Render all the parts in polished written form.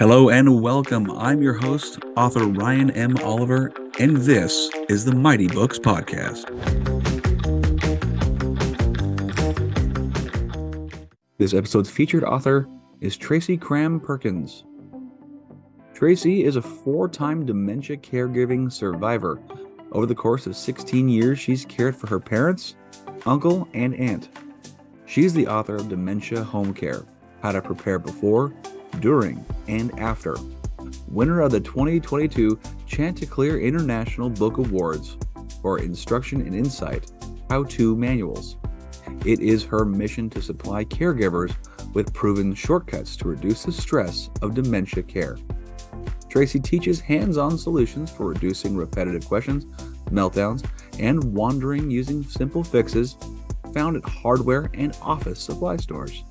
Hello and welcome. I'm your host, author Ryan M. Oliver, and this is the Mighty Books Podcast. This episode's featured author is Tracy Cram Perkins. Tracy is a four-time dementia caregiving survivor. Over the course of 16 years, she's cared for her parents, uncle, and aunt. She's the author of Dementia Home Care, How to Prepare Before, During, and After. Winner of the 2022 Chanticleer International Book Awards for Instruction and Insight, How-To Manuals. It is her mission to supply caregivers with proven shortcuts to reduce the stress of dementia care. Tracy teaches hands-on solutions for reducing repetitive questions, meltdowns, and wandering using simple fixes found at hardware and office supply stores.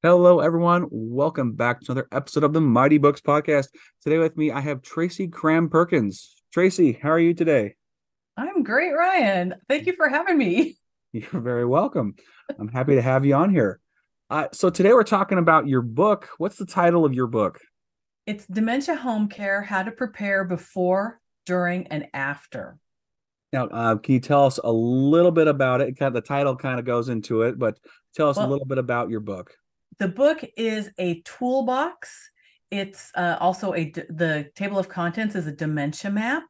Hello, everyone. Welcome back to another episode of the Mighty Books Podcast. Today with me, I have Tracy Cram Perkins. Tracy, how are you today? I'm great, Ryan. Thank you for having me. You're very welcome. I'm happy to have you on here. So today we're talking about your book. What's the title of your book? It's Dementia Home Care, How to Prepare Before, During, and After. Now, can you tell us a little bit about it? The title kind of goes into it, but tell us a little bit about your book. The book is a toolbox. It's also the table of contents is a dementia map.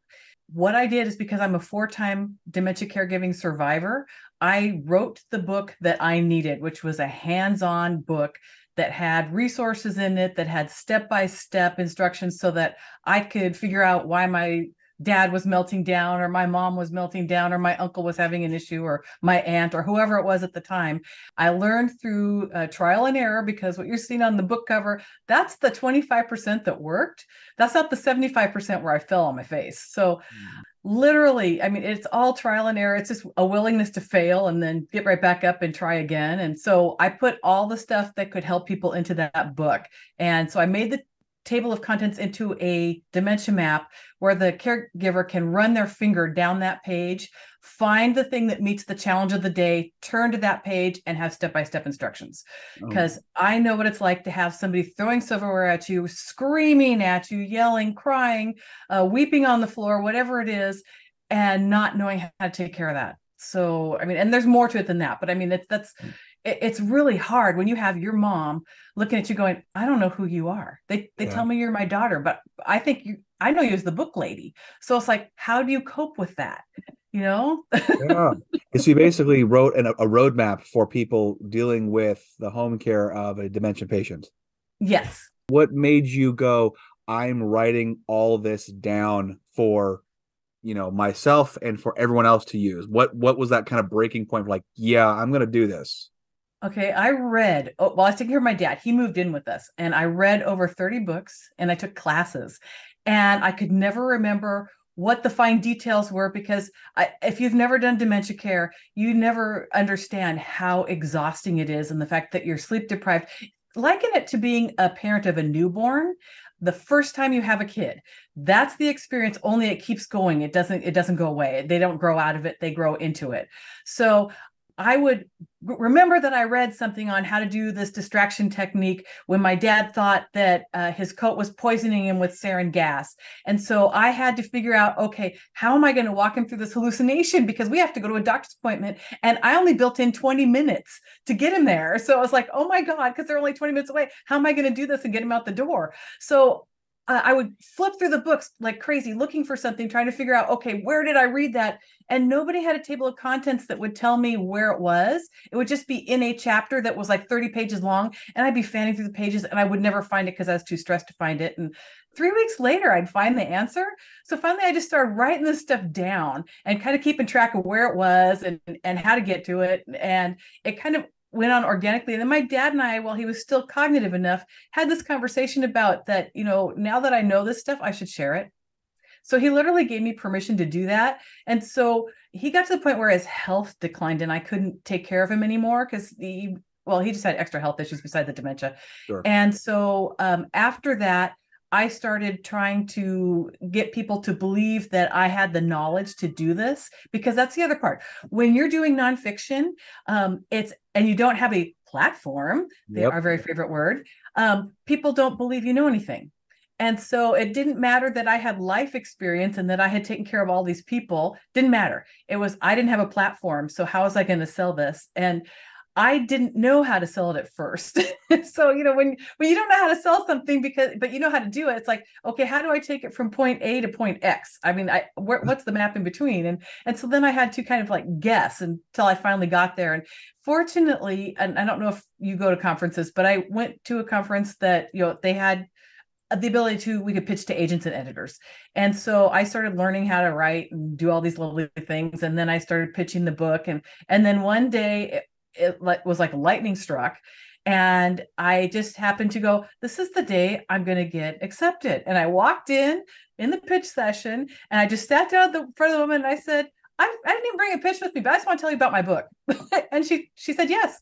What I did is, because I'm a four-time dementia caregiving survivor, I wrote the book that I needed, which was a hands-on book that had resources in it, that had step-by-step instructions so that I could figure out why my dad was melting down, or my mom was melting down, or my uncle was having an issue, or my aunt, or whoever it was at the time. I learned through trial and error, because what you're seeing on the book cover, that's the 25% that worked. That's not the 75% where I fell on my face. So literally, I mean, it's all trial and error. It's just a willingness to fail and then get right back up and try again. And so I put all the stuff that could help people into that book. And so I made the table of contents into a dementia map where the caregiver can run their finger down that page, find the thing that meets the challenge of the day, turn to that page, and have step-by-step instructions. Because I know what it's like to have somebody throwing silverware at you, screaming at you, yelling, crying, weeping on the floor, whatever it is, and not knowing how to take care of that. So, I mean, and there's more to it than that, but I mean, it's really hard when you have your mom looking at you going, I don't know who you are. They tell me you're my daughter, but I know you as the book lady. So it's like, how do you cope with that? You know? Yeah. So you basically wrote a roadmap for people dealing with the home care of a dementia patient. Yes. What made you go, I'm writing all this down for, myself and for everyone else to use? What was that kind of breaking point for, like, yeah, I'm going to do this? Okay, I read, while I was taking care of my dad, he moved in with us, and I read over 30 books, and I took classes, and I could never remember what the fine details were, because if you've never done dementia care, you never understand how exhausting it is, and the fact that you're sleep deprived. Liken it to being a parent of a newborn. The first time you have a kid, that's the experience, only it keeps going. It doesn't go away. They don't grow out of it, they grow into it. So I would remember that I read something on how to do this distraction technique when my dad thought that his coat was poisoning him with sarin gas. And so I had to figure out, okay, how am I going to walk him through this hallucination? Because we have to go to a doctor's appointment, and I only built in 20 minutes to get him there. So I was like, oh my God, because they're only 20 minutes away. How am I going to do this and get him out the door? So I would flip through the books like crazy, looking for something, trying to figure out, okay, where did I read that? And nobody had a table of contents that would tell me where it was. It would just be in a chapter that was like 30 pages long, and I'd be fanning through the pages, and I would never find it because I was too stressed to find it. And 3 weeks later, I'd find the answer. So finally, I just started writing this stuff down and kind of keeping track of where it was and how to get to it. And it kind of went on organically. And then my dad and I, while he was still cognitive enough, had this conversation about that, now that I know this stuff, I should share it. So he literally gave me permission to do that. And so he got to the point where his health declined and I couldn't take care of him anymore, because he just had extra health issues besides the dementia. Sure. And so after that, I started trying to get people to believe that I had the knowledge to do this, because that's the other part. When you're doing nonfiction, and you don't have a platform, our very favorite word, people don't believe you know anything. And so it didn't matter that I had life experience and that I had taken care of all these people. Didn't matter. It was, I didn't have a platform. So how was I going to sell this? And I didn't know how to sell it at first. So, when you don't know how to sell something but you know how to do it, it's like, okay, how do I take it from point A to point X? I mean, what's the map in between? And so then I had to kind of like guess until I finally got there. And fortunately, and I don't know if you go to conferences, but I went to a conference that, they had the ability we could pitch to agents and editors. And so I started learning how to write and do all these lovely things. And then I started pitching the book. And then one day it was like lightning struck. And I just happened to go, this is the day I'm going to get accepted. And I walked in the pitch session and I just sat down at the front of the woman and I said, I didn't even bring a pitch with me, but I just want to tell you about my book. And she said, yes.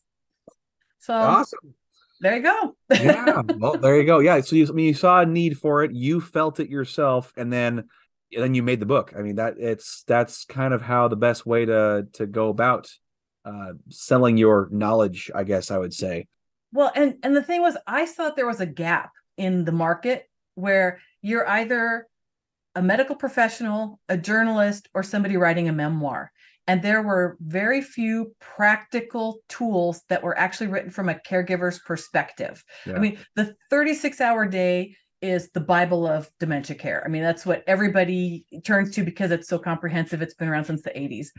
So Awesome. there you go. Yeah. Well, there you go. Yeah. So you saw a need for it, you felt it yourself, and then you made the book. I mean, that's kind of how the best way to go about selling your knowledge, I guess I would say. Well, and the thing was, I thought there was a gap in the market where you're either a medical professional, a journalist, or somebody writing a memoir. And there were very few practical tools that were actually written from a caregiver's perspective. Yeah. I mean, the 36-hour day is the Bible of dementia care. I mean, that's what everybody turns to because it's so comprehensive. It's been around since the 80s.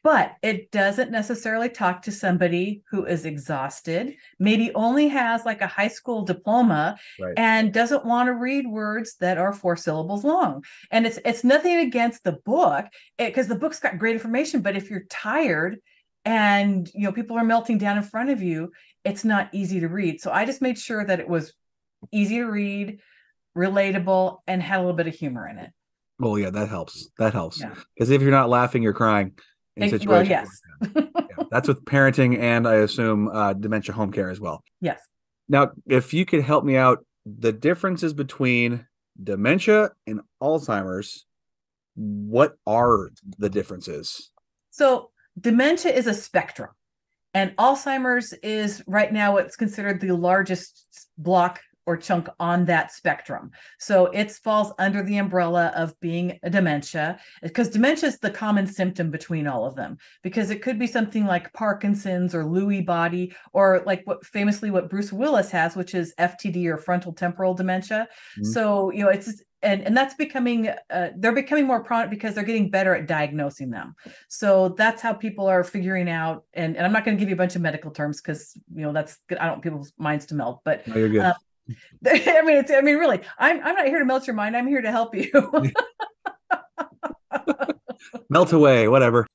But it doesn't necessarily talk to somebody who is exhausted, maybe only has like a high school diploma, Right. and doesn't want to read words that are 4 syllables long. And it's nothing against the book, because the book's got great information. But if you're tired and people are melting down in front of you, it's not easy to read. So I just made sure that it was easy to read, relatable, and had a little bit of humor in it. Well, yeah, that helps. That helps. Yeah. Because if you're not laughing, you're crying in situations. Well, yes. Like that. Yeah, that's with parenting and I assume dementia home care as well. Yes. Now, if you could help me out, the differences between dementia and Alzheimer's, what are the differences? So dementia is a spectrum, and Alzheimer's is right now what's considered the largest block or chunk on that spectrum. So it falls under the umbrella of being a dementia, because dementia is the common symptom between all of them, because it could be something like Parkinson's or Lewy body, or like what Bruce Willis has, which is FTD or frontal temporal dementia. Mm-hmm. So, it's, and that's becoming, they're becoming more prominent because they're getting better at diagnosing them. So that's how people are figuring out, and I'm not going to give you a bunch of medical terms because, that's good. I don't want people's minds to melt, but no, you're good. Really, I'm not here to melt your mind. I'm here to help you. Melt away, whatever.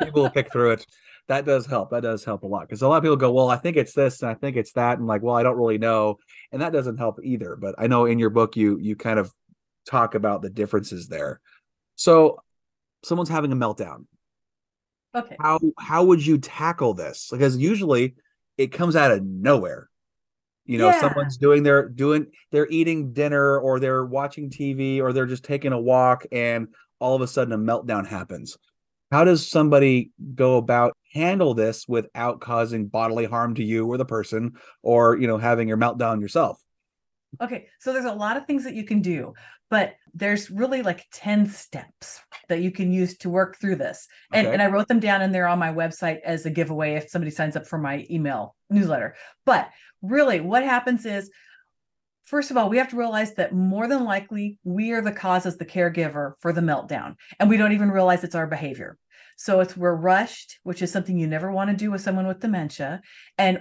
People will pick through it. That does help. That does help a lot, because a lot of people go, well, I think it's this and I think it's that, and like, well, I don't really know, and that doesn't help either. But I know in your book you kind of talk about the differences there. So someone's having a meltdown. Okay. How would you tackle this? Because usually it comes out of nowhere. Someone's they're eating dinner, or they're watching TV, or they're just taking a walk, and all of a sudden a meltdown happens. How does somebody go about handle this without causing bodily harm to you or the person, or, having your meltdown yourself? Okay. So there's a lot of things that you can do, but there's really like 10 steps that you can use to work through this. And, Okay. and I wrote them down, and they're on my website as a giveaway if somebody signs up for my email newsletter. But really what happens is, first of all, we have to realize that more than likely we are the cause as the caregiver for the meltdown, and we don't even realize it's our behavior. So we're rushed, which is something you never want to do with someone with dementia,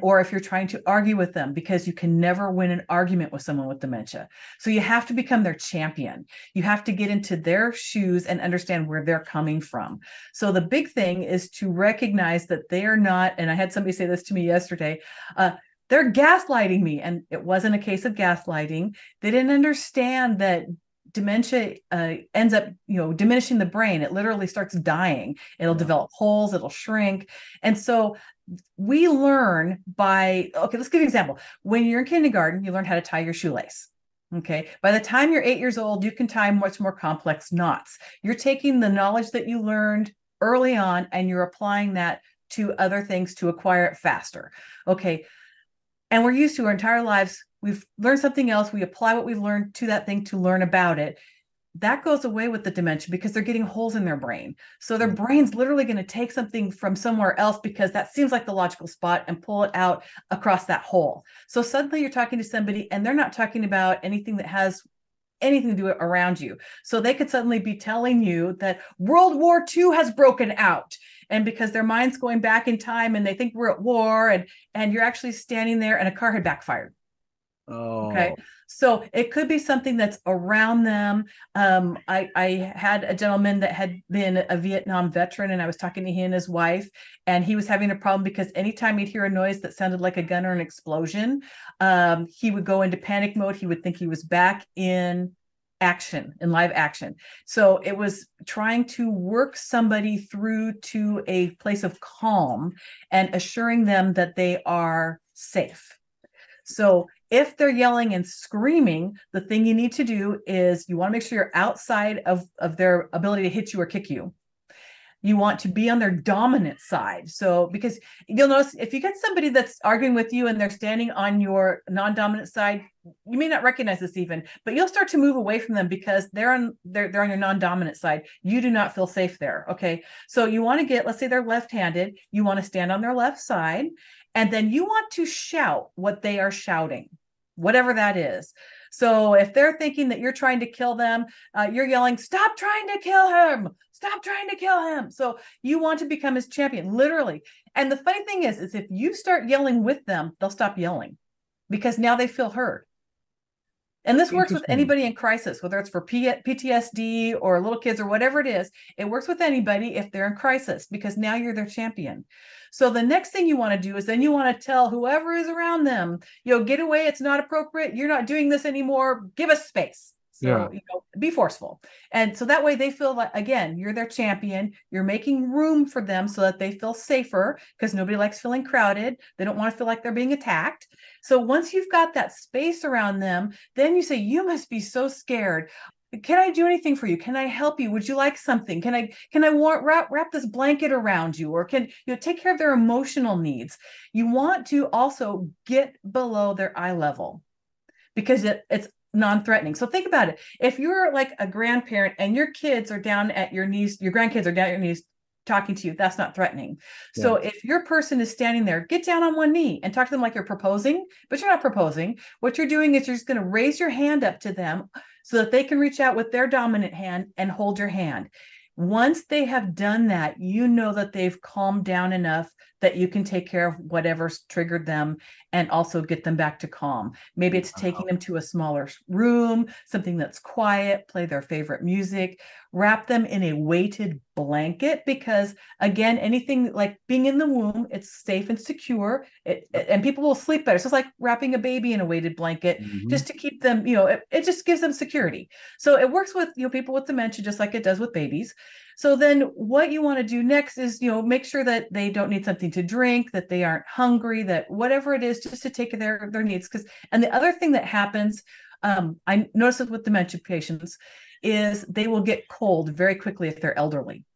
or if you're trying to argue with them, because you can never win an argument with someone with dementia. So you have to become their champion. You have to get into their shoes and understand where they're coming from. So the big thing is to recognize that they are not, and I had somebody say this to me yesterday, they're gaslighting me. And it wasn't a case of gaslighting. They didn't understand that dementia ends up, diminishing the brain. It literally starts dying. It'll develop holes, it'll shrink. And so we learn let's give you an example. When you're in kindergarten, you learn how to tie your shoelace. Okay. By the time you're 8 years old, you can tie much more complex knots. You're taking the knowledge that you learned early on, and you're applying that to other things to acquire it faster. Okay. And we're used to our entire lives we've learned something else, we apply what we've learned to that thing to learn about it. That goes away with the dementia because they're getting holes in their brain. So their brain's literally going to take something from somewhere else because that seems like the logical spot and pull it out across that hole. So suddenly you're talking to somebody and they're not talking about anything that has anything to do around you. So they could suddenly be telling you that World War II has broken out. And because their mind's going back in time and they think we're at war, and you're actually standing there and a car had backfired. Okay. Oh, So it could be something that's around them. I had a gentleman that had been a Vietnam veteran, and I was talking to he and his wife, and he was having a problem because anytime he'd hear a noise that sounded like a gun or an explosion, he would go into panic mode. He would think he was back in action, in live action. So it was trying to work somebody through to a place of calm and assuring them that they are safe. So if they're yelling and screaming, the thing you need to do is you want to make sure you're outside of their ability to hit you or kick you. You want to be on their dominant side. So, because you'll notice if you get somebody that's arguing with you and they're standing on your non-dominant side, you may not recognize this even, but you'll start to move away from them because they're on your non-dominant side. You do not feel safe there. Okay. So you want to get, let's say they're left-handed, you want to stand on their left side, and then you want to shout what they are shouting, whatever that is. So if they're thinking that you're trying to kill them, you're yelling, "Stop trying to kill him. Stop trying to kill him." So you want to become his champion, literally. And the funny thing is if you start yelling with them, they'll stop yelling because now they feel heard. And this works with interesting. anybody in crisis, whether it's for PTSD or little kids or whatever it is. It works with anybody if they're in crisis because now you're their champion. So the next thing you want to do is then you want to tell whoever is around them, get away. It's not appropriate. You're not doing this anymore. Give us space. Yeah. So, be forceful. And so that way they feel like, again, you're their champion. You're making room for them so that they feel safer because nobody likes feeling crowded. They don't want to feel like they're being attacked. So once you've got that space around them, then you say, "You must be so scared. Can I do anything for you? Can I help you? Would you like something? Can I wrap this blanket around you?" Or can take care of their emotional needs? You want to also get below their eye level because it's non-threatening. So think about it. If you're like a grandparent and your kids are down at your knees, your grandkids are down at your knees talking to you, that's not threatening. Yeah. So if your person is standing there, get down on one knee and talk to them like you're proposing, but you're not proposing. What you're doing is you're just going to raise your hand up to them so that they can reach out with their dominant hand and hold your hand. Once they have done that, you know that they've calmed down enough that you can take care of whatever's triggered them and also get them back to calm. Maybe it's taking them to a smaller room, something that's quiet, play their favorite music, wrap them in a weighted blanket because, again, anything like being in the womb, it's safe and secure, and people will sleep better. So it's like wrapping a baby in a weighted blanket just to keep them, it just gives them security. So it works with people with dementia just like it does with babies. So then what you want to do next is, make sure that they don't need something to drink, that they aren't hungry, that whatever it is, just to take care of their needs. And the other thing that happens, I notice it with dementia patients, is they will get cold very quickly if they're elderly.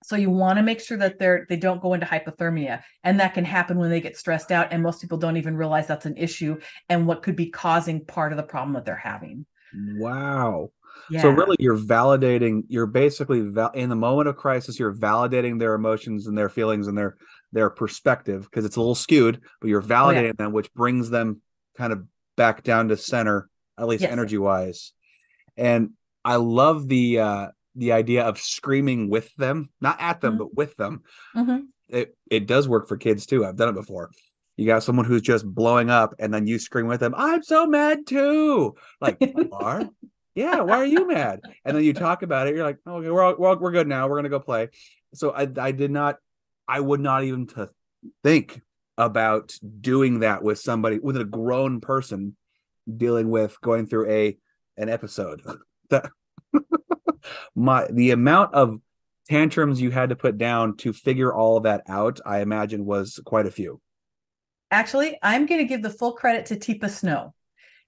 So you want to make sure that they don't go into hypothermia, and that can happen when they get stressed out. And most people don't even realize that's an issue and what could be causing part of the problem that they're having. Wow. So Yeah. really, you're basically in the moment of crisis, you're validating their emotions and their feelings and their perspective because it's a little skewed, but you're Oh yeah. validating them, which brings them kind of back down to center, at least Yes. energy wise. And I love the idea of screaming with them, not at them, but with them. Mm-hmm. It does work for kids too. I've done it before. You got someone who's just blowing up, and then you scream with them, "I'm so mad too!" Like, you are? Yeah. Why are you mad? And then you talk about it. You're like, "Oh, okay, we're good now. We're gonna go play." So I would not even to think about doing that with somebody, with a grown person dealing with going through an episode. That the amount of tantrums you had to put down to figure all of that out, I imagine, was quite a few. Actually, I'm going to give the full credit to Teepa Snow.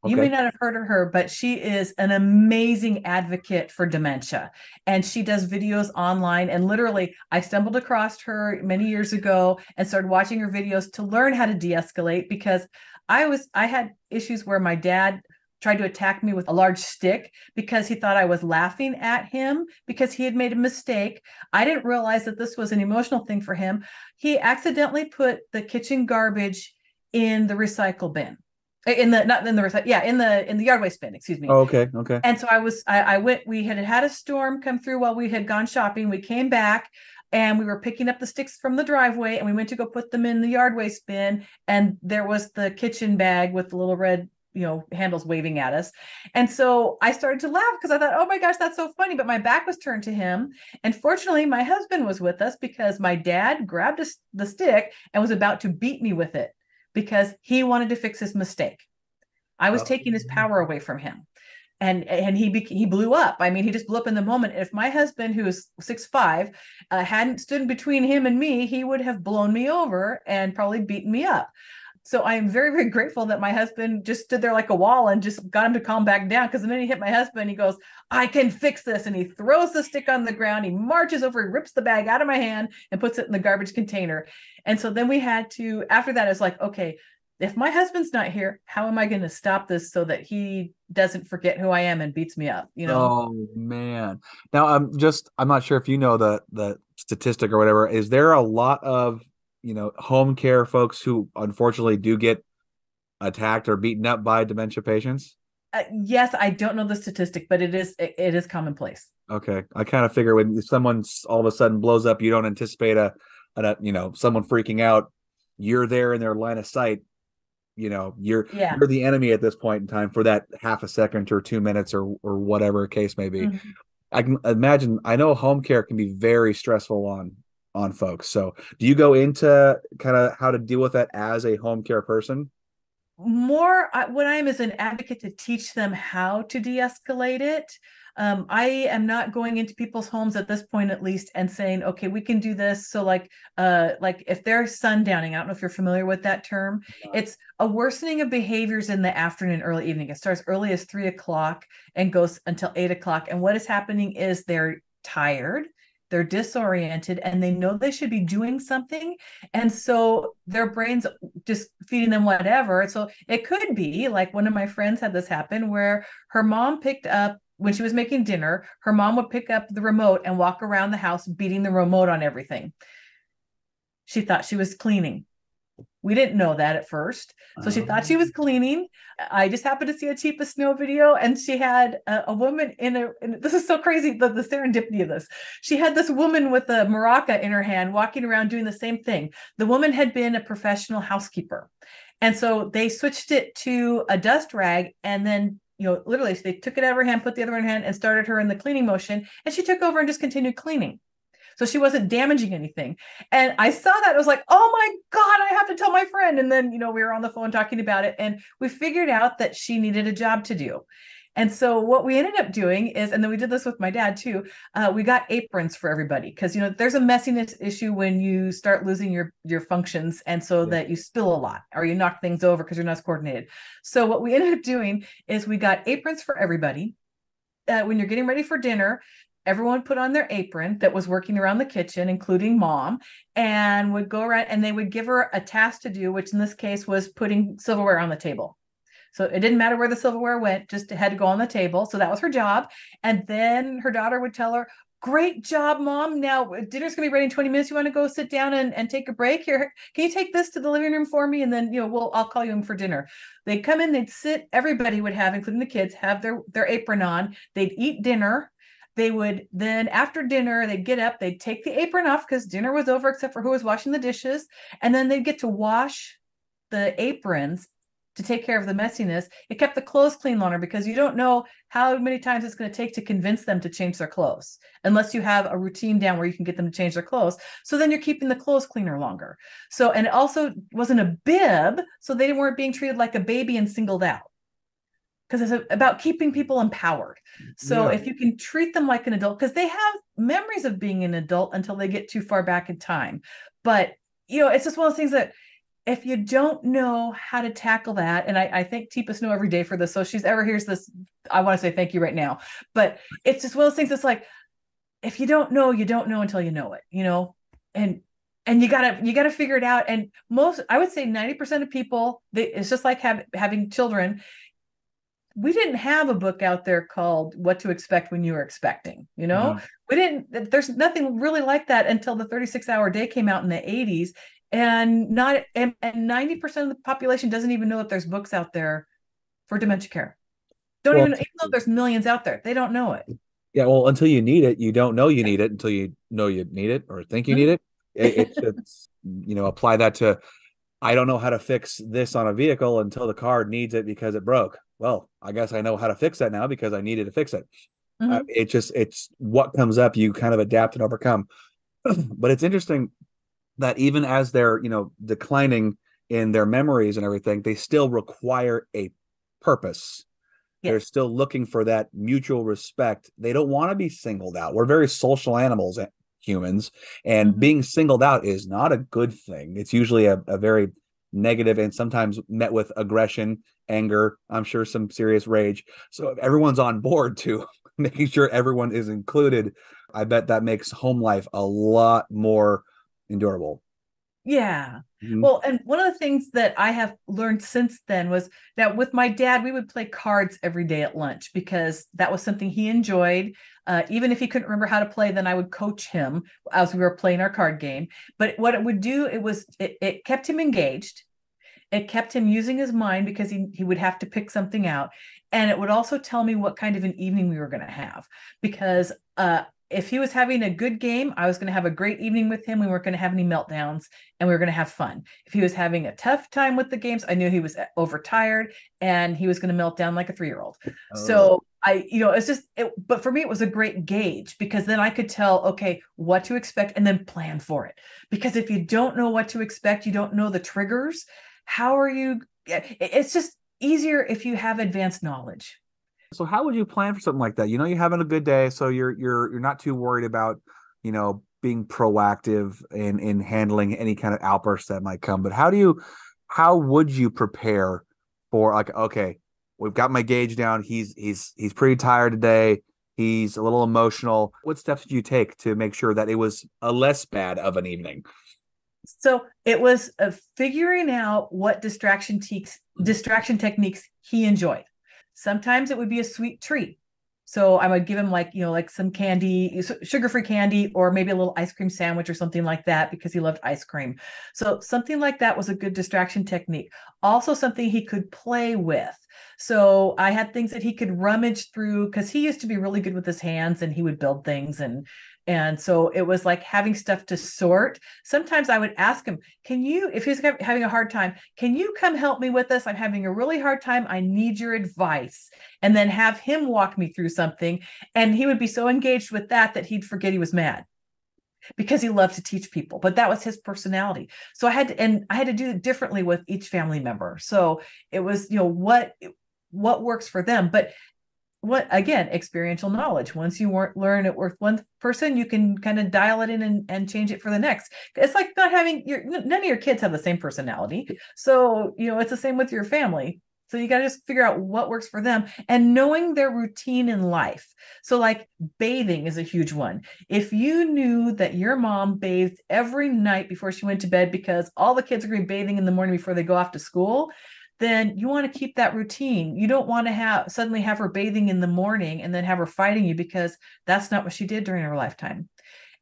You may Okay. not have heard of her, but she is an amazing advocate for dementia. And she does videos online. And literally, I stumbled across her many years ago and started watching her videos to learn how to de escalate because I had issues where my dad tried to attack me with a large stick because he thought I was laughing at him because he had made a mistake. I didn't realize that this was an emotional thing for him. He accidentally put the kitchen garbage in the recycle bin. In the not in the yeah, in the yard waste bin, excuse me. Oh, okay, okay. And so I went, we had a storm come through while we had gone shopping. We came back and we were picking up the sticks from the driveway and we went to go put them in the yard waste bin. And there was the kitchen bag with the little red, handles waving at us. And so I started to laugh because I thought, oh my gosh, that's so funny. But my back was turned to him. And fortunately, my husband was with us because my dad grabbed the stick and was about to beat me with it because he wanted to fix his mistake. I was taking his power away from him. And he blew up. I mean, he just blew up in the moment. If my husband, who is 6'5", hadn't stood between him and me, he would have blown me over and probably beaten me up. So I am very, very grateful that my husband just stood there like a wall and just got him to calm back down. Because the minute he hit my husband, he goes, I can fix this. And he throws the stick on the ground. He marches over, he rips the bag out of my hand and puts it in the garbage container. And so then we had to, after that, it's like, okay, if my husband's not here, how am I going to stop this so that he doesn't forget who I am and beats me up, Oh man. Now I'm not sure if you know the statistic or whatever. Is there a lot of, home care folks who unfortunately do get attacked or beaten up by dementia patients? Yes, I don't know the statistic, but it is commonplace. Okay. I kind of figure when someone all of a sudden blows up, you don't anticipate someone freaking out. You're there in their line of sight. You're Yeah. the enemy at this point in time for that half a second or 2 minutes or whatever case may be. Mhm. I can imagine. I know home care can be very stressful on folks. So, do you go into kind of how to deal with that as a home care person? More what I am is an advocate to teach them how to de-escalate it. I am not going into people's homes at this point, at least, and saying, okay, we can do this. So like if they're sundowning, I don't know if you're familiar with that term. It's a worsening of behaviors in the afternoon, early evening. It starts early as 3 o'clock and goes until 8 o'clock. And what is happening is they're tired, they're disoriented, and they know they should be doing something. And so their brain's just feeding them whatever. So it could be like one of my friends had this happen where her mom picked up, when she was making dinner, her mom would pick up the remote and walk around the house beating the remote on everything. She thought she was cleaning. We didn't know that at first. So she thought she was cleaning. I just happened to see a Cheap as Snow video, and she had a woman and this is so crazy, the serendipity of this. She had this woman with a maraca in her hand walking around doing the same thing. The woman had been a professional housekeeper. And so they switched it to a dust rag, and then literally they took it out of her hand, put the other one in her hand, and started her in the cleaning motion. And she took over and just continued cleaning. So she wasn't damaging anything. And I saw that. I was like, oh my God, I have to tell my friend. And then, we were on the phone talking about it, and we figured out that she needed a job to do. And so what we ended up doing is, and then we did this with my dad too, we got aprons for everybody. Because, there's a messiness issue when you start losing your functions. And so that you spill a lot or you knock things over because you're not as coordinated. So what we ended up doing is we got aprons for everybody. When you're getting ready for dinner, everyone put on their apron that was working around the kitchen, including mom, and would go around and they would give her a task to do, which in this case was putting silverware on the table. So it didn't matter where the silverware went, just it had to go on the table. So that was her job. And then her daughter would tell her, great job, mom. Now dinner's gonna be ready in 20 minutes. You want to go sit down and take a break here? Can you take this to the living room for me? And then, I'll call you in for dinner. They'd come in, they'd sit, everybody would have, including the kids, have their apron on. They'd eat dinner. They would then, after dinner, they'd get up, they'd take the apron off because dinner was over, except for who was washing the dishes. And then they'd get to wash the aprons to take care of the messiness. It kept the clothes clean longer because you don't know how many times it's going to take to convince them to change their clothes, unless you have a routine down where you can get them to change their clothes. So then you're keeping the clothes cleaner longer. So, and it also wasn't a bib, so they weren't being treated like a baby and singled out. Because it's about keeping people empowered. So if you can treat them like an adult, because they have memories of being an adult until they get too far back in time. But, it's just one of those things that if you don't know how to tackle that, and I thank Teepa Snow every day for this. So if she's ever hears this, I want to say thank you right now. But it's just one of those things that's like, if you don't know, you don't know until you know it, and And you gotta figure it out. And most, I would say 90% of people, it's just like having children. We didn't have a book out there called What to Expect When You Were Expecting. No. We didn't, there's nothing really like that until the 36-hour day came out in the 80s. And not and 90% of the population doesn't even know that there's books out there for dementia care. Don't Well, even though there's millions out there, they don't know it. yeah, well, until you need it, you don't know you need it until you know you need it or think you need it. It should, apply that to, I don't know how to fix this on a vehicle until the car needs it because it broke. Well, I guess I know how to fix that now because I needed to fix it. Mhm. It's what comes up, you kind of adapt and overcome. But it's interesting that even as they're, declining in their memories and everything, they still require a purpose. They're Yes. still looking for that mutual respect. They don't want to be singled out. We're very social animals, humans, and Mhm. being singled out is not a good thing. It's usually a very negative and sometimes met with aggression, anger, I'm sure some serious rage. So if everyone's on board to making sure everyone is included, I bet that makes home life a lot more endurable. Yeah. Mhm. Well, and one of the things that I have learned since then was that with my dad, we would play cards every day at lunch because that was something he enjoyed. Even if he couldn't remember how to play, then I would coach him as we were playing our card game. But what it would do, it kept him engaged. It kept him using his mind because he would have to pick something out. And it would also tell me what kind of an evening we were going to have. Because if he was having a good game, I was going to have a great evening with him. We weren't going to have any meltdowns and we were going to have fun. If he was having a tough time with the games, I knew he was overtired and he was going to melt down like a 3-year-old. Oh, So it's just, but for me, it was a great gauge because then I could tell, okay, what to expect and then plan for it. Because if you don't know what to expect, you don't know the triggers, how are you? It's just easier if you have advanced knowledge. so how would you plan for something like that? You're having a good day, so you're not too worried about, being proactive in handling any kind of outbursts that might come. But how would you prepare for, like, okay, we've got my gauge down. He's pretty tired today. He's a little emotional. What steps did you take to make sure that it was a less bad of an evening? So it was figuring out what distraction techniques he enjoyed. Sometimes it would be a sweet treat. So I would give him like some candy, sugar-free candy, or maybe a little ice cream sandwich or something like that because he loved ice cream. So something like that was a good distraction technique. Also something he could play with. So I had things that he could rummage through because he used to be really good with his hands and he would build things and so it was like having stuff to sort. Sometimes I would ask him, can you, if he's having a hard time, can you come help me with this? I'm having a really hard time. I need your advice. And then have him walk me through something. And he would be so engaged with that he'd forget he was mad because he loved to teach people. But that was his personality. So I had to do it differently with each family member. So it was, what works for them. But what, again, experiential knowledge. Once you learn it with one person, you can kind of dial it in and change it for the next. It's like not having none of your kids have the same personality. So, it's the same with your family. So you got to just figure out what works for them and knowing their routine in life. So like bathing is a huge one. If you knew that your mom bathed every night before she went to bed because all the kids are going to be bathing in the morning before they go off to school, then you want to keep that routine. You don't want to suddenly have her bathing in the morning and then have her fighting you because that's not what she did during her lifetime.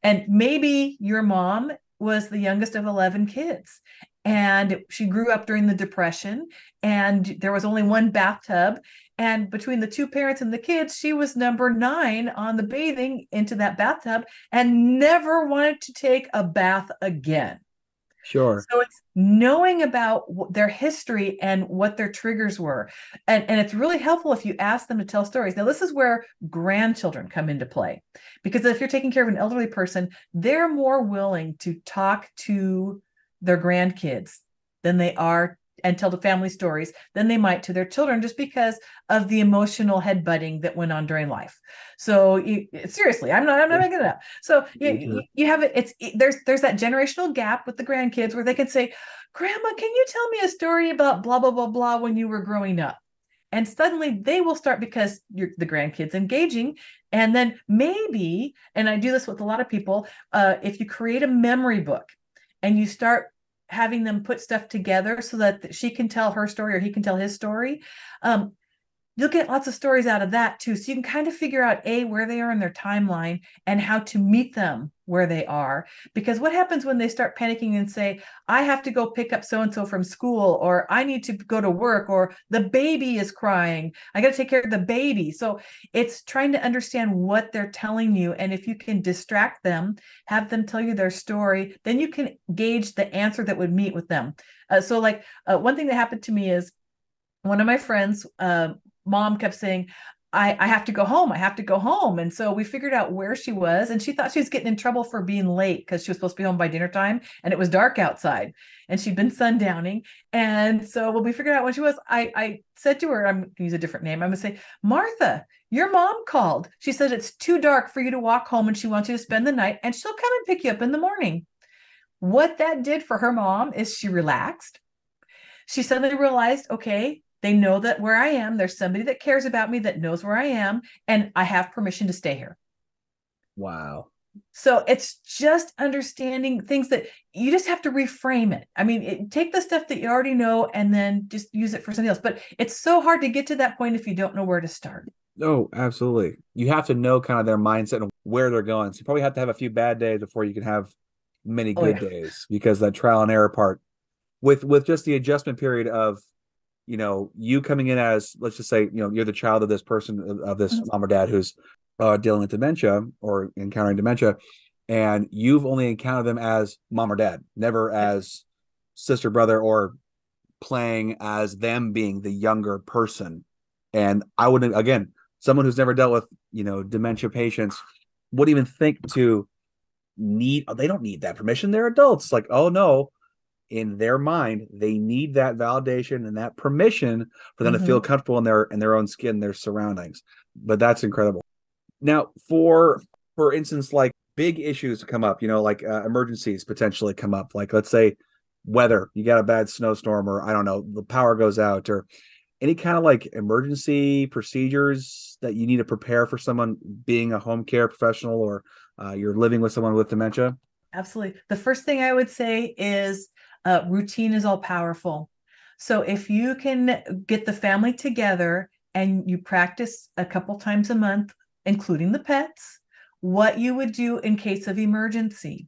And maybe your mom was the youngest of 11 kids and she grew up during the Depression and there was only one bathtub. And between the two parents and the kids, she was number 9 on the bathing into that bathtub and never wanted to take a bath again. Sure. So it's knowing about their history and what their triggers were. And it's really helpful if you ask them to tell stories. Now, this is where grandchildren come into play. Because if you're taking care of an elderly person, they're more willing to talk to their grandkids than they are and tell the family stories than they might to their children just because of the emotional headbutting that went on during life. So seriously, I'm not making it up. So you have it. There's that generational gap with the grandkids where they can say, "Grandma, can you tell me a story about blah blah blah blah when you were growing up?" And suddenly they will start because the grandkids engaging. And then maybe, and I do this with a lot of people, if you create a memory book and you start having them put stuff together so that she can tell her story or he can tell his story, you'll get lots of stories out of that too. So you can kind of figure out where they are in their timeline and how to meet them where they are. Because what happens when they start panicking and say, I have to go pick up so-and-so from school, or I need to go to work, or the baby is crying, I got to take care of the baby. So it's trying to understand what they're telling you. And if you can distract them, have them tell you their story, then you can gauge the answer that would meet with them. One thing that happened to me is one of my friends, mom kept saying, I have to go home. I have to go home. And so we figured out where she was, and she thought she was getting in trouble for being late because she was supposed to be home by dinner time and it was dark outside and she'd been sundowning. And so when we figured out when she was, I said to her, I'm going to use a different name. I'm going to say, Martha, your mom called. She said it's too dark for you to walk home and she wants you to spend the night and she'll come and pick you up in the morning. What that did for her mom is she relaxed. She suddenly realized, okay, they know that where I am, there's somebody that cares about me, that knows where I am, and I have permission to stay here. Wow. So it's just understanding things that you just have to reframe it. I mean, take the stuff that you already know and then just use it for something else. But it's so hard to get to that point if you don't know where to start. Oh, absolutely. You have to know kind of their mindset and where they're going. So you probably have to have a few bad days before you can have many Oh, good yeah. days, because that trial and error part with just the adjustment period of, you coming in as, let's just say, you're the child of this person, of this mom or dad who's dealing with dementia or encountering dementia, and you've only encountered them as mom or dad, never as sister, brother, or playing as them being the younger person. And I wouldn't, again, someone who's never dealt with, dementia patients wouldn't even think to they don't need that permission. They're adults. Like, oh no, in their mind, they need that validation and that permission for them to feel comfortable in their own skin, their surroundings. But that's incredible. Now, for instance, like big issues come up, like emergencies potentially come up. Like, let's say weather, you got a bad snowstorm, or I don't know, the power goes out, or any kind of like emergency procedures that you need to prepare for someone being a home care professional, or you're living with someone with dementia. Absolutely. The first thing I would say is routine is all powerful. So if you can get the family together and you practice a couple times a month, including the pets, what you would do in case of emergency.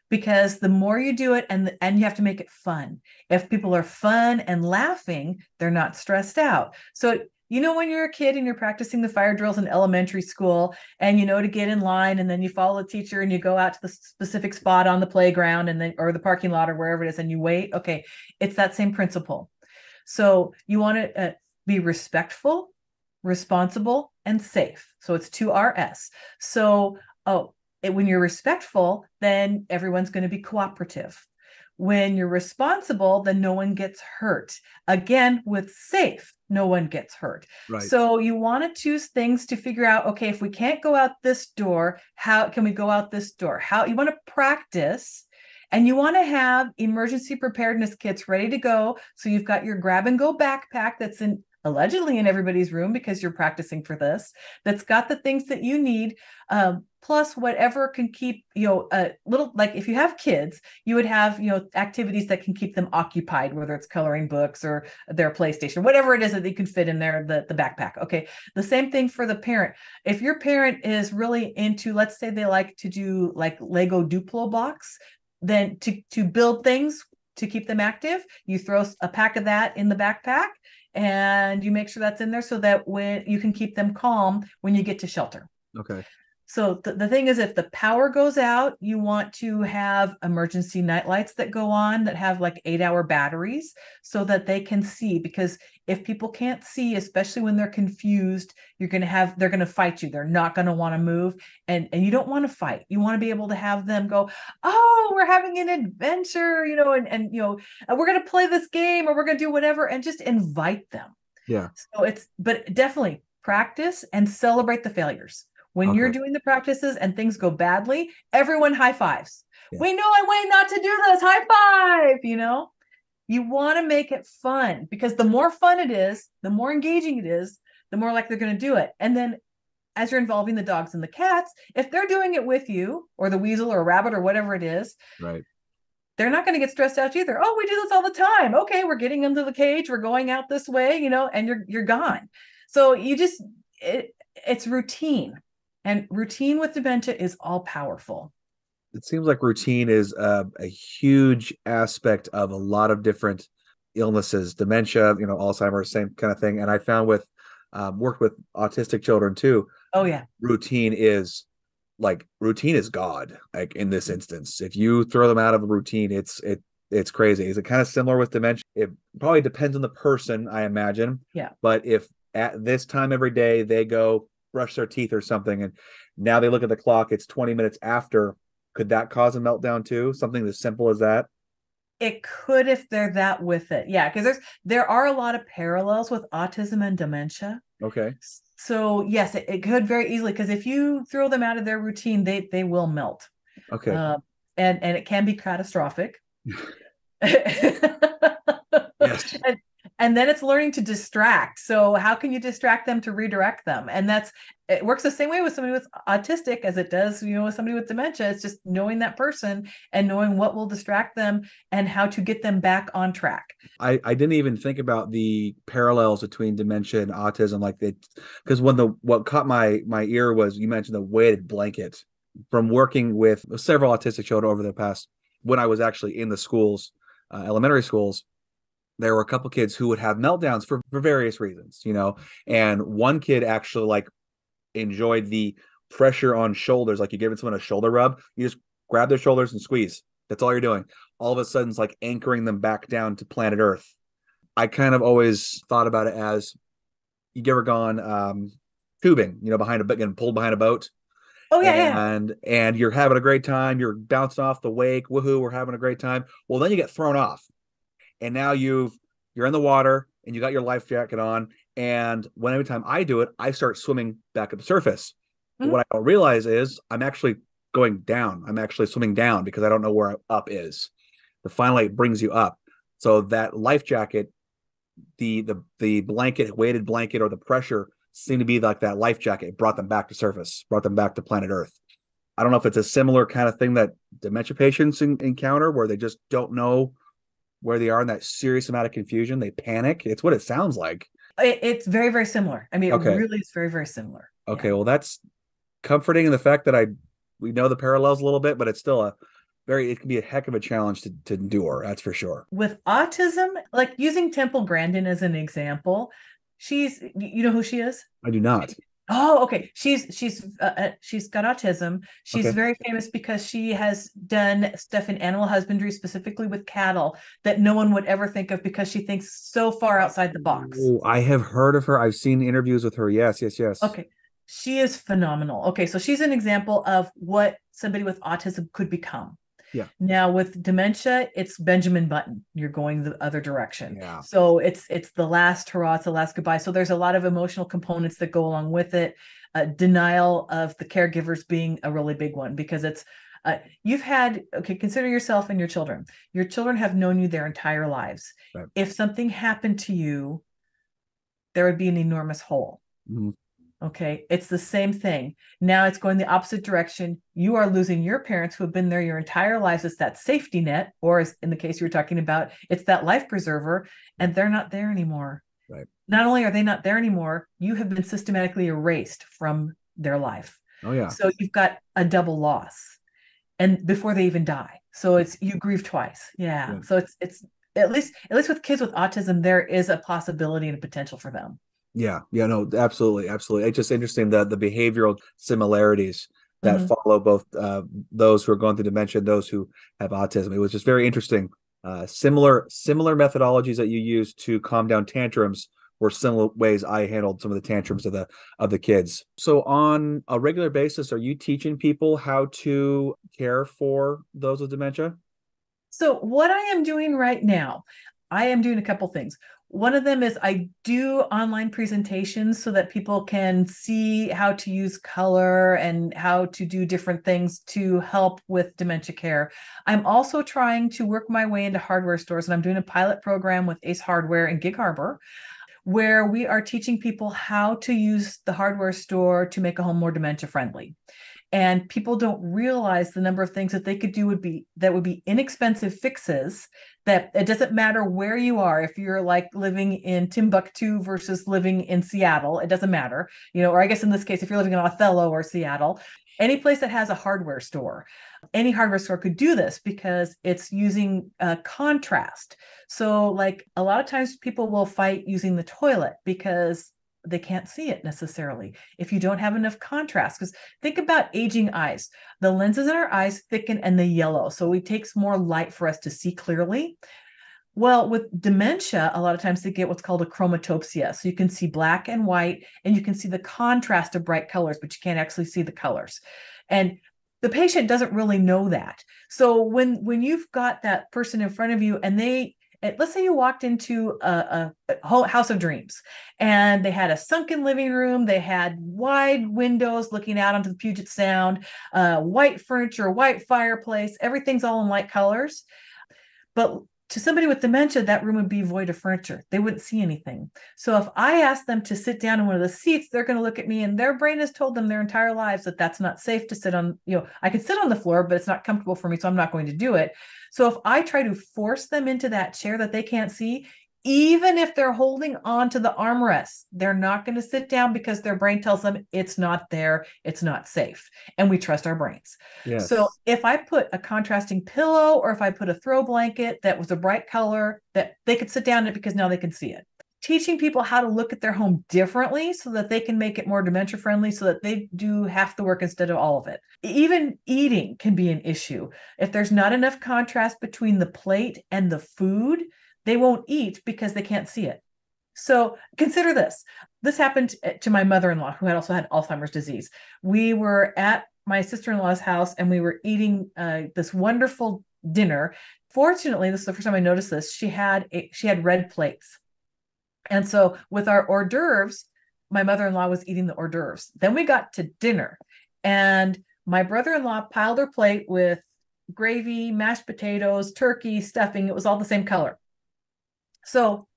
Because the more you do it, and you have to make it fun. If people are fun and laughing, they're not stressed out. So when you're a kid and you're practicing the fire drills in elementary school, and to get in line, and then you follow the teacher and you go out to the specific spot on the playground and then or the parking lot or wherever it is, and you wait. Okay, it's that same principle. So you want to be respectful, responsible, and safe. So it's 2RS. So when you're respectful, then everyone's going to be cooperative. When you're responsible, then no one gets hurt. Again, with safe, no one gets hurt. Right. So you want to choose things to figure out, okay, if we can't go out this door, how can we go out this door? How you want to practice, and you want to have emergency preparedness kits ready to go. So you've got your grab and go backpack that's allegedly in everybody's room because you're practicing for this, that's got the things that you need, plus whatever can keep little, like if you have kids, you would have activities that can keep them occupied, whether it's coloring books or their PlayStation, whatever it is that they can fit in there, the backpack. Okay, the same thing for the parent. If your parent is really into, let's say they like to do like Lego Duplo blocks, then to build things to keep them active, you throw a pack of that in the backpack and you make sure that's in there so that when you can keep them calm when you get to shelter. Okay. So the thing is, if the power goes out, you want to have emergency night lights that go on that have like 8-hour batteries so that they can see. Because if people can't see, especially when they're confused, they're going to fight you. They're not going to want to move. And you don't want to fight. You want to be able to have them go, oh, we're having an adventure, and we're going to play this game or we're going to do whatever, and just invite them. Yeah. So but definitely practice and celebrate the failures. When you're doing the practices and things go badly, everyone high fives. Yeah. We know a way not to do this. High five, You want to make it fun, because the more fun it is, the more engaging it is, the more likely they're going to do it. And then as you're involving the dogs and the cats, if they're doing it with you, or the weasel or rabbit or whatever it is, right, they're not going to get stressed out either. Oh, we do this all the time. Okay, we're getting into the cage, we're going out this way, and you're gone. So it's routine, and routine with dementia is all powerful. It seems like routine is a huge aspect of a lot of different illnesses, dementia, Alzheimer's, same kind of thing. And I found with worked with autistic children too. Oh yeah. Routine is God. Like in this instance, if you throw them out of a routine, it's crazy. Is it kind of similar with dementia? It probably depends on the person, I imagine. Yeah. But if at this time every day they go brush their teeth or something, and now they look at the clock, it's 20 minutes after, could that cause a meltdown too? Something as simple as that? It could if they're that with it. Yeah, because there are a lot of parallels with autism and dementia. Okay. So yes, it could very easily, because if you throw them out of their routine, they will melt. Okay. And it can be catastrophic. Yes. And then it's learning to distract. So how can you distract them to redirect them? And it works the same way with somebody with autistic as it does, with somebody with dementia. It's just knowing that person and knowing what will distract them and how to get them back on track. I didn't even think about the parallels between dementia and autism, because what caught my ear was you mentioned the weighted blanket. From working with several autistic children over the past, when I was actually in the schools, elementary schools, there were a couple kids who would have meltdowns for various reasons, and one kid actually enjoyed the pressure on shoulders. Like, you giving someone a shoulder rub, you just grab their shoulders and squeeze. That's all you're doing. All of a sudden, it's like anchoring them back down to planet Earth. I kind of always thought about it as, you ever gone tubing, getting pulled behind a boat. Oh yeah, and you're having a great time. You're bouncing off the wake. Woohoo, we're having a great time. Well, then you get thrown off, and now you're in the water and you got your life jacket on. And every time I do it, I start swimming back at the surface. But what I don't realize is I'm actually going down. I'm actually swimming down because I don't know where up is. The finally it brings you up. So that life jacket, the blanket, weighted blanket, or the pressure seemed to be like that life jacket. It brought them back to surface, brought them back to planet Earth. I don't know if it's a similar kind of thing that dementia patients encounter, where they just don't know where they are in that serious amount of confusion. They panic. It's what it sounds like. It's very, very similar. I mean, Okay. It really is very, very similar. Okay. Yeah. Well, that's comforting in the fact that we know the parallels a little bit, but it's still it can be a heck of a challenge to endure. That's for sure. With autism, like using Temple Grandin as an example, you know who she is? I do not. Oh, okay. She's got autism. She's Okay. very famous because she has done stuff in animal husbandry, specifically with cattle, that no one would ever think of, because she thinks so far outside the box. Oh, I have heard of her. I've seen interviews with her. Yes, yes, yes. Okay. She is phenomenal. Okay, so she's an example of what somebody with autism could become. Yeah. Now with dementia, it's Benjamin Button. You're going the other direction. Yeah. So it's the last hurrah, it's the last goodbye. So there's a lot of emotional components that go along with it. Denial of the caregivers being a really big one, because it's consider yourself and your children. Your children have known you their entire lives. Right. If something happened to you, there would be an enormous hole. Mm-hmm. Okay, it's the same thing. Now it's going the opposite direction. You are losing your parents who have been there your entire lives. It's that safety net, or as in the case you were talking about, it's that life preserver, and they're not there anymore. Right. Not only are they not there anymore, you have been systematically erased from their life. Oh yeah. So you've got a double loss, and before they even die. So you grieve twice. Yeah. So it's at least with kids with autism, there is a possibility and a potential for them. Yeah, no, absolutely. It's just interesting the behavioral similarities that follow both those who are going through dementia and those who have autism. It was just very interesting. Similar methodologies that you use to calm down tantrums were similar ways I handled some of the tantrums of the kids. So on a regular basis, are you teaching people how to care for those with dementia? So what I am doing right now, I am doing a couple things. One of them is I do online presentations so that people can see how to use color and how to do different things to help with dementia care. I'm also trying to work my way into hardware stores, and I'm doing a pilot program with Ace Hardware in Gig Harbor, where we are teaching people how to use the hardware store to make a home more dementia friendly. And people don't realize the number of things that they could do would be inexpensive fixes, that it doesn't matter where you are. If you're like living in Timbuktu versus living in Seattle, it doesn't matter, or I guess in this case, if you're living in Othello or Seattle, any place that has a hardware store, any hardware store could do this because it's using contrast. So like a lot of times people will fight using the toilet because they can't see it necessarily if you don't have enough contrast. Because think about aging eyes. The lenses in our eyes thicken and they yellow. So it takes more light for us to see clearly. Well, with dementia, a lot of times they get what's called a chromatopsia. So you can see black and white, and you can see the contrast of bright colors, but you can't actually see the colors. And the patient doesn't really know that. So when you've got that person in front of you and let's say you walked into a whole house of dreams and they had a sunken living room, they had wide windows looking out onto the Puget Sound, white furniture, white fireplace, everything's all in light colors. But to somebody with dementia, that room would be void of furniture. They wouldn't see anything. So if I ask them to sit down in one of the seats, they're going to look at me, and their brain has told them their entire lives that that's not safe to sit on. I could sit on the floor, but it's not comfortable for me, so I'm not going to do it. So if I try to force them into that chair that they can't see, even if they're holding on to the armrests, they're not going to sit down because their brain tells them it's not there, it's not safe. And we trust our brains. Yes. So if I put a contrasting pillow or if I put a throw blanket that was a bright color, that they could sit down in it because now they can see it. Teaching people how to look at their home differently so that they can make it more dementia friendly, so that they do half the work instead of all of it. Even eating can be an issue. If there's not enough contrast between the plate and the food, they won't eat because they can't see it. So consider this. This happened to my mother-in-law, who had also had Alzheimer's disease. We were at my sister-in-law's house and we were eating this wonderful dinner. Fortunately, this is the first time I noticed this. She had red plates. And so with our hors d'oeuvres, my mother-in-law was eating the hors d'oeuvres. Then we got to dinner and my brother-in-law piled her plate with gravy, mashed potatoes, turkey, stuffing. It was all the same color. So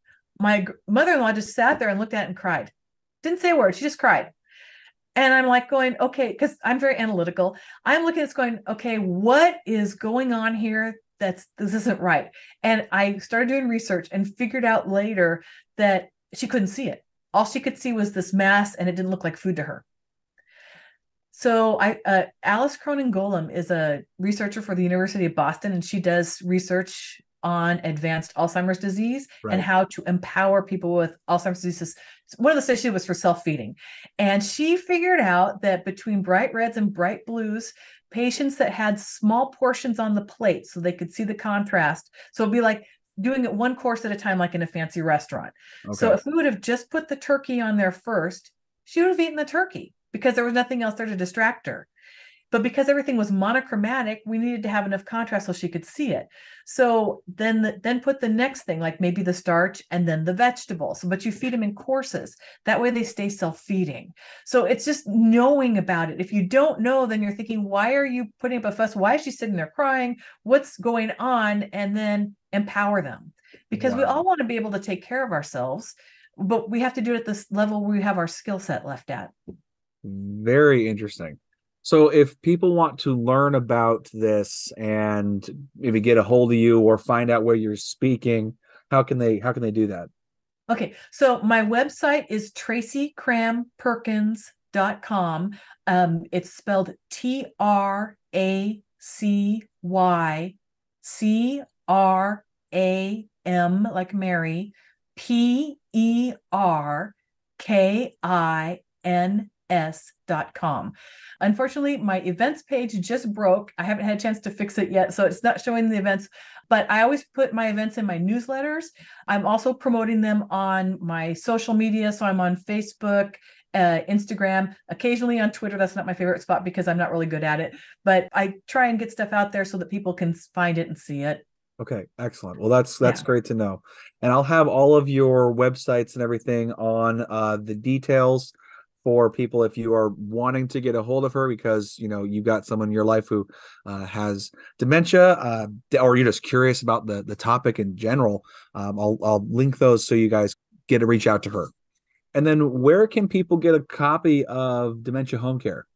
my mother-in-law just sat there and looked at it and cried. Didn't say a word. She just cried. And I'm like going, okay, because I'm very analytical. I'm looking at this going, okay, what is going on here? This isn't right. And I started doing research and figured out later that she couldn't see it. All she could see was this mass and it didn't look like food to her. So Alice Cronin Golem is a researcher for the University of Boston, and she does research on advanced Alzheimer's disease and how to empower people with Alzheimer's disease. One of the studies was for self-feeding. And she figured out that between bright reds and bright blues, patients that had small portions on the plate so they could see the contrast. So it'd be like doing it one course at a time, like in a fancy restaurant. Okay. So if we would have just put the turkey on there first, she would have eaten the turkey because there was nothing else there to distract her. But because everything was monochromatic, we needed to have enough contrast so she could see it. So then put the next thing, like maybe the starch and then the vegetables. But you feed them in courses. That way they stay self-feeding. So it's just knowing about it. If you don't know, then you're thinking, why are you putting up a fuss? Why is she sitting there crying? What's going on? And then empower them. Because we all want to be able to take care of ourselves, but we have to do it at this level where we have our skill set left at. Very interesting. So if people want to learn about this and maybe get a hold of you or find out where you're speaking, how can they do that? Okay, so my website is tracycramperkins.com. It's spelled TracyCram like Mary, PERKINS.com. Unfortunately, my events page just broke. I haven't had a chance to fix it yet, so it's not showing the events, but I always put my events in my newsletters. I'm also promoting them on my social media. So I'm on Facebook, Instagram, occasionally on Twitter. That's not my favorite spot because I'm not really good at it, but I try and get stuff out there so that people can find it and see it. Okay, excellent. Well, that's great to know. And I'll have all of your websites and everything on the details for people if you are wanting to get a hold of her because you've got someone in your life who has dementia, or you're just curious about the topic in general. I'll link those so you guys get to reach out to her. And then where can people get a copy of Dementia Home Care?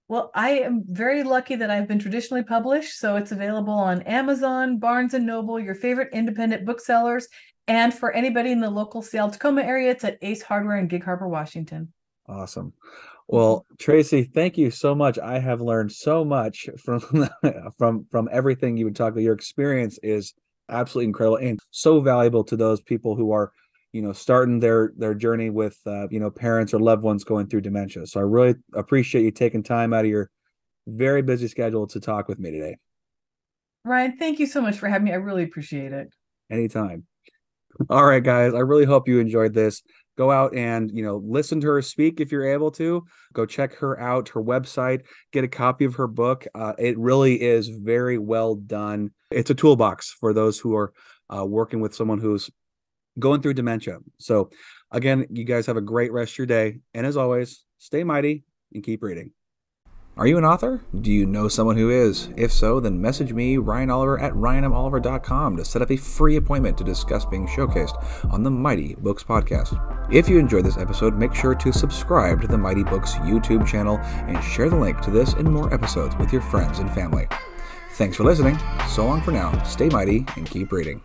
Well, I am very lucky that I've been traditionally published, so it's available on Amazon, Barnes and Noble, your favorite independent booksellers, and for anybody in the local Seattle Tacoma area, it's at Ace Hardware in Gig Harbor, Washington. Awesome. Well, Tracy, thank you so much. I have learned so much from from everything you would talk about. Your experience is absolutely incredible and so valuable to those people who are, starting their journey with parents or loved ones going through dementia. So I really appreciate you taking time out of your very busy schedule to talk with me today. Ryan, thank you so much for having me. I really appreciate it. Anytime. All right, guys. I really hope you enjoyed this. Go out and, listen to her speak if you're able to. Go check her out, her website, get a copy of her book. It really is very well done. It's a toolbox for those who are working with someone who's going through dementia. So, again, you guys have a great rest of your day. And as always, stay mighty and keep reading. Are you an author? Do you know someone who is? If so, then message me, Ryan Oliver, at ryanmoliver.com to set up a free appointment to discuss being showcased on the Mighty Books podcast. If you enjoyed this episode, make sure to subscribe to the Mighty Books YouTube channel and share the link to this and more episodes with your friends and family. Thanks for listening. So long for now. Stay mighty and keep reading.